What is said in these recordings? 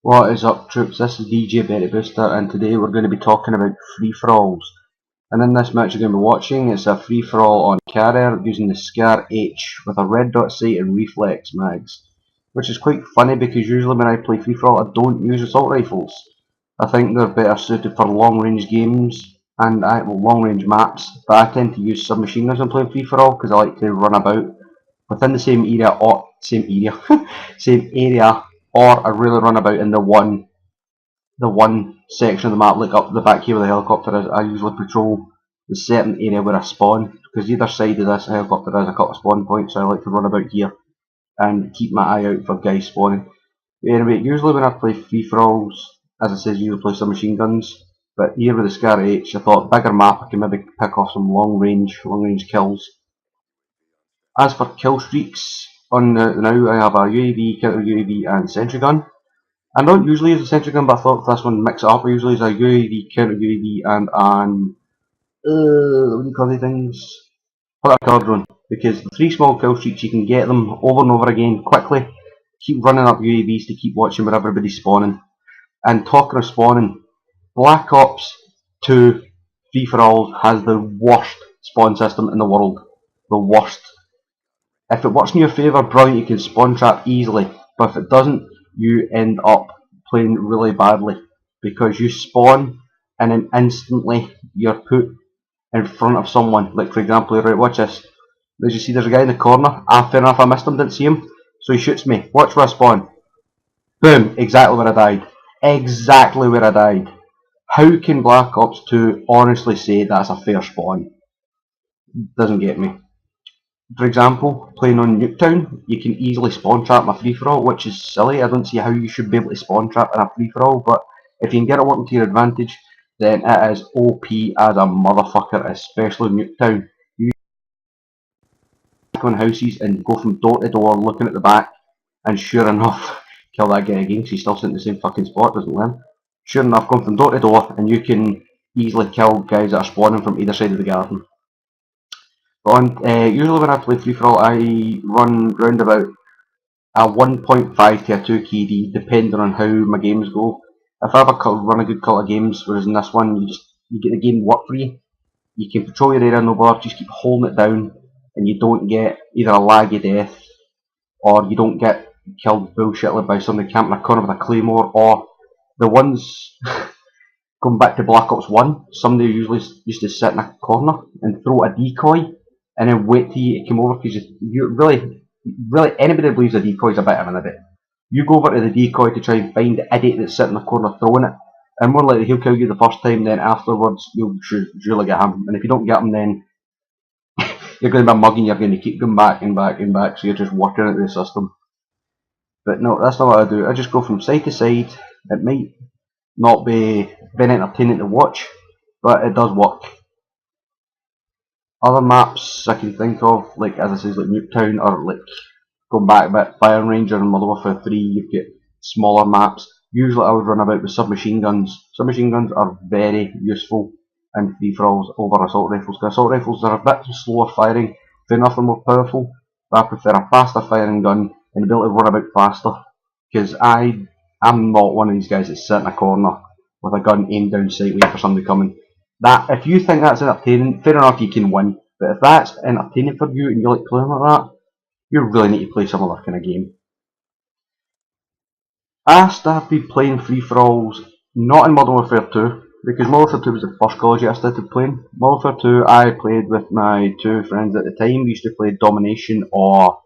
What is up, troops? This is DJ Betty Booster, and today we're going to be talking about free-for-alls. And in this match you're going to be watching, it's a free-for-all on Carrier using the Scar H with a red dot sight and reflex mags. Which is quite funny because usually when I play free-for-all I don't use assault rifles. I think they're better suited for long-range games and long-range maps, but I tend to use submachine guns when playing free-for-all because I like to run about within the same area same area, or I really run about in the one section of the map, like up the back here where the helicopter is. I usually patrol the certain area where I spawn, because either side of this helicopter has a couple of spawn points, so I like to run about here and keep my eye out for guys spawning. But anyway, usually when I play free-for-alls, as I said, I usually play some machine guns, but here with the Scar H, I thought bigger map, I can maybe pick off some long range kills. As for kill streaks, on now I have a UAV, counter UAV and sentry gun. I don't usually use a sentry gun, but I thought for this one mix it up. I usually use a UAV, counter UAV and an what do you call these things? Put a card drone. Because the 3 small kill streaks you can get them over and over again quickly. Keep running up UAVs to keep watching where everybody's spawning. And talking of spawning, Black Ops 2 Free for All has the worst spawn system in the world. The worst. If it works in your favour, brilliant, you can spawn trap easily. But if it doesn't, you end up playing really badly. Because you spawn and then instantly you're put in front of someone. Like for example, right, watch this. As you see, there's a guy in the corner. Fair enough, I missed him, didn't see him. So he shoots me. Watch where I spawn. Boom, exactly where I died. Exactly where I died. How can Black Ops 2 honestly say that's a fair spawn? Doesn't get me. For example, playing on Nuketown, you can easily spawn trap my free-for-all, which is silly. I don't see how you should be able to spawn trap in a free-for-all, but if you can get it working to your advantage, then it is OP as a motherfucker, especially Nuketown. You go on houses and go from door to door looking at the back, and sure enough, kill that guy again because he's still sitting in the same fucking spot, doesn't learn. Sure enough, going from door to door, and you can easily kill guys that are spawning from either side of the garden. Usually when I play free for all, I run round about a 1.5 to a 2 KD, depending on how my games go. If I have run a good couple of games, whereas in this one you get the game work for you. You can control your area no bother, just keep holding it down, and you don't get either a laggy death, or you don't get killed bullshitly by somebody camping a corner with a claymore, or the ones going back to Black Ops 1, somebody usually used to sit in a corner and throw a decoy and then wait till you come over, because you really anybody that believes a decoy is a bit of an idiot. You go over to the decoy to try and find the idiot that's sitting in the corner throwing it, and more likely he'll kill you the first time, then afterwards you'll surely get him, and if you don't get him, then you're going to be mugging, you're going to keep going back and back and back, so you're just working out the system. But no, that's not what I do. I just go from side to side. It might not be very entertaining to watch, but it does work. Other maps I can think of, like as I said, like Nuketown, or like going back a bit, Fire Ranger and Modern Warfare 3, you get smaller maps. Usually I would run about with submachine guns. Submachine guns are very useful in free-for-alls over assault rifles, because assault rifles are a bit slower firing, fair enough they're more powerful, but I prefer a faster firing gun and be able to run about faster, because I'm not one of these guys that sit in a corner with a gun aimed down sight waiting for somebody coming. That, if you think that's entertaining, fair enough, you can win, but if that's entertaining for you and you like playing like that, you really need to play some other kind of game. I started playing free-for-alls not in Modern Warfare 2, because Modern Warfare 2 was the first Call of Duty I started playing. Modern Warfare 2 I played with my 2 friends at the time. We used to play Domination or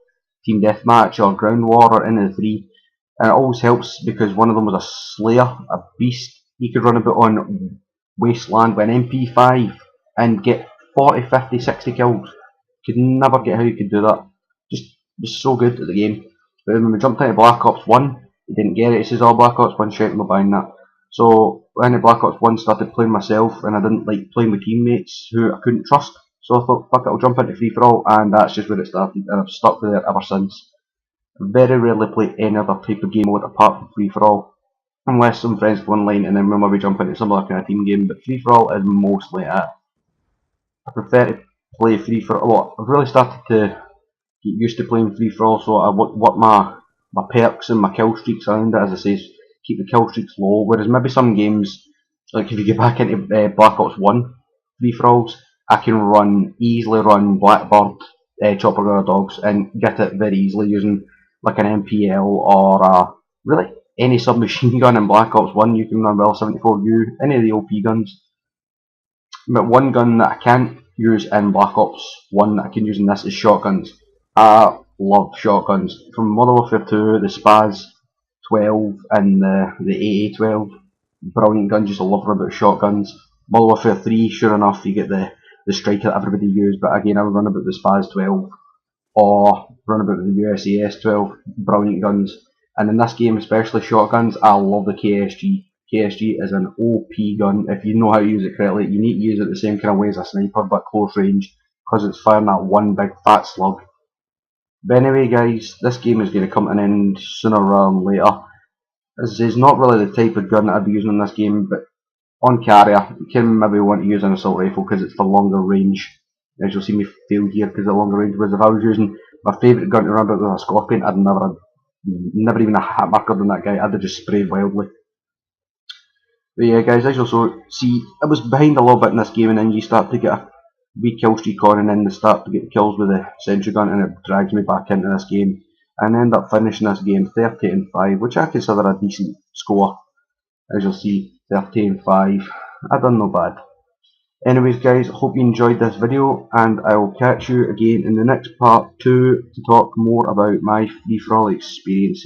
Team Deathmatch or Ground War or any of the 3. And it always helps because one of them was a Slayer, a beast. He could run about on Wasteland with an MP5 and get 40, 50, 60 kills. Could never get how you could do that. Just was so good at the game. But when we jumped into Black Ops 1, he didn't get it. He says, oh, Black Ops 1 shit, I'm not buying that. So when Black Ops 1 started playing myself, and I didn't like playing with teammates who I couldn't trust, so I thought, fuck it, I'll jump into free for all, and that's just where it started, and I've stuck with it ever since. I very rarely play any other type of game mode apart from free for all, unless some friends go online and then we'll maybe jump into some other kind of team game, but free for all is mostly it. I prefer to play free for all. Well, I've really started to get used to playing free for all, so I work my perks and my kill streaks around it, as I say. keep the kill streaks low, whereas maybe some games, like if you get back into Black Ops 1 free-for-alls, I can easily run Blackbird, Chopper Gunner Dogs, and get it very easily using like an MPL or really any submachine gun in Black Ops 1. You can run well 74U, any of the OP guns. But one gun that I can't use in Black Ops 1 that I can use in this is shotguns. I love shotguns. From Modern Warfare 2, the Spaz 12 and the AA-12. Brilliant guns, just love about shotguns. Modern Warfare 3, sure enough, you get the striker that everybody used, but again, I would run about the Spaz 12 or run about the USAS 12. Brilliant guns. And in this game, especially shotguns, I love the KSG. KSG is an OP gun. If you know how to use it correctly, you need to use it the same kind of way as a sniper, but close range, because it's firing that one big fat slug. But anyway, guys, this game is going to come to an end sooner rather than later. This is not really the type of gun that I'd be using in this game, but on carrier, you can maybe want to use an assault rifle because it's for longer range. As you'll see me fail here because of longer range, whereas if I was using my favourite gun to run about with a scorpion, I'd never even a hit marker than that guy, I'd have just sprayed wildly. But yeah, guys, as you'll see, I was behind a little bit in this game, and then you start to get a wee kill streak on, and then they start to get kills with the sentry gun, and it drags me back into this game, and I end up finishing this game 30-5, which I consider a decent score. As you'll see, 30-5, I done no bad. Anyways, guys, hope you enjoyed this video, and I will catch you again in the next part 2 to talk more about my free-for-all experience.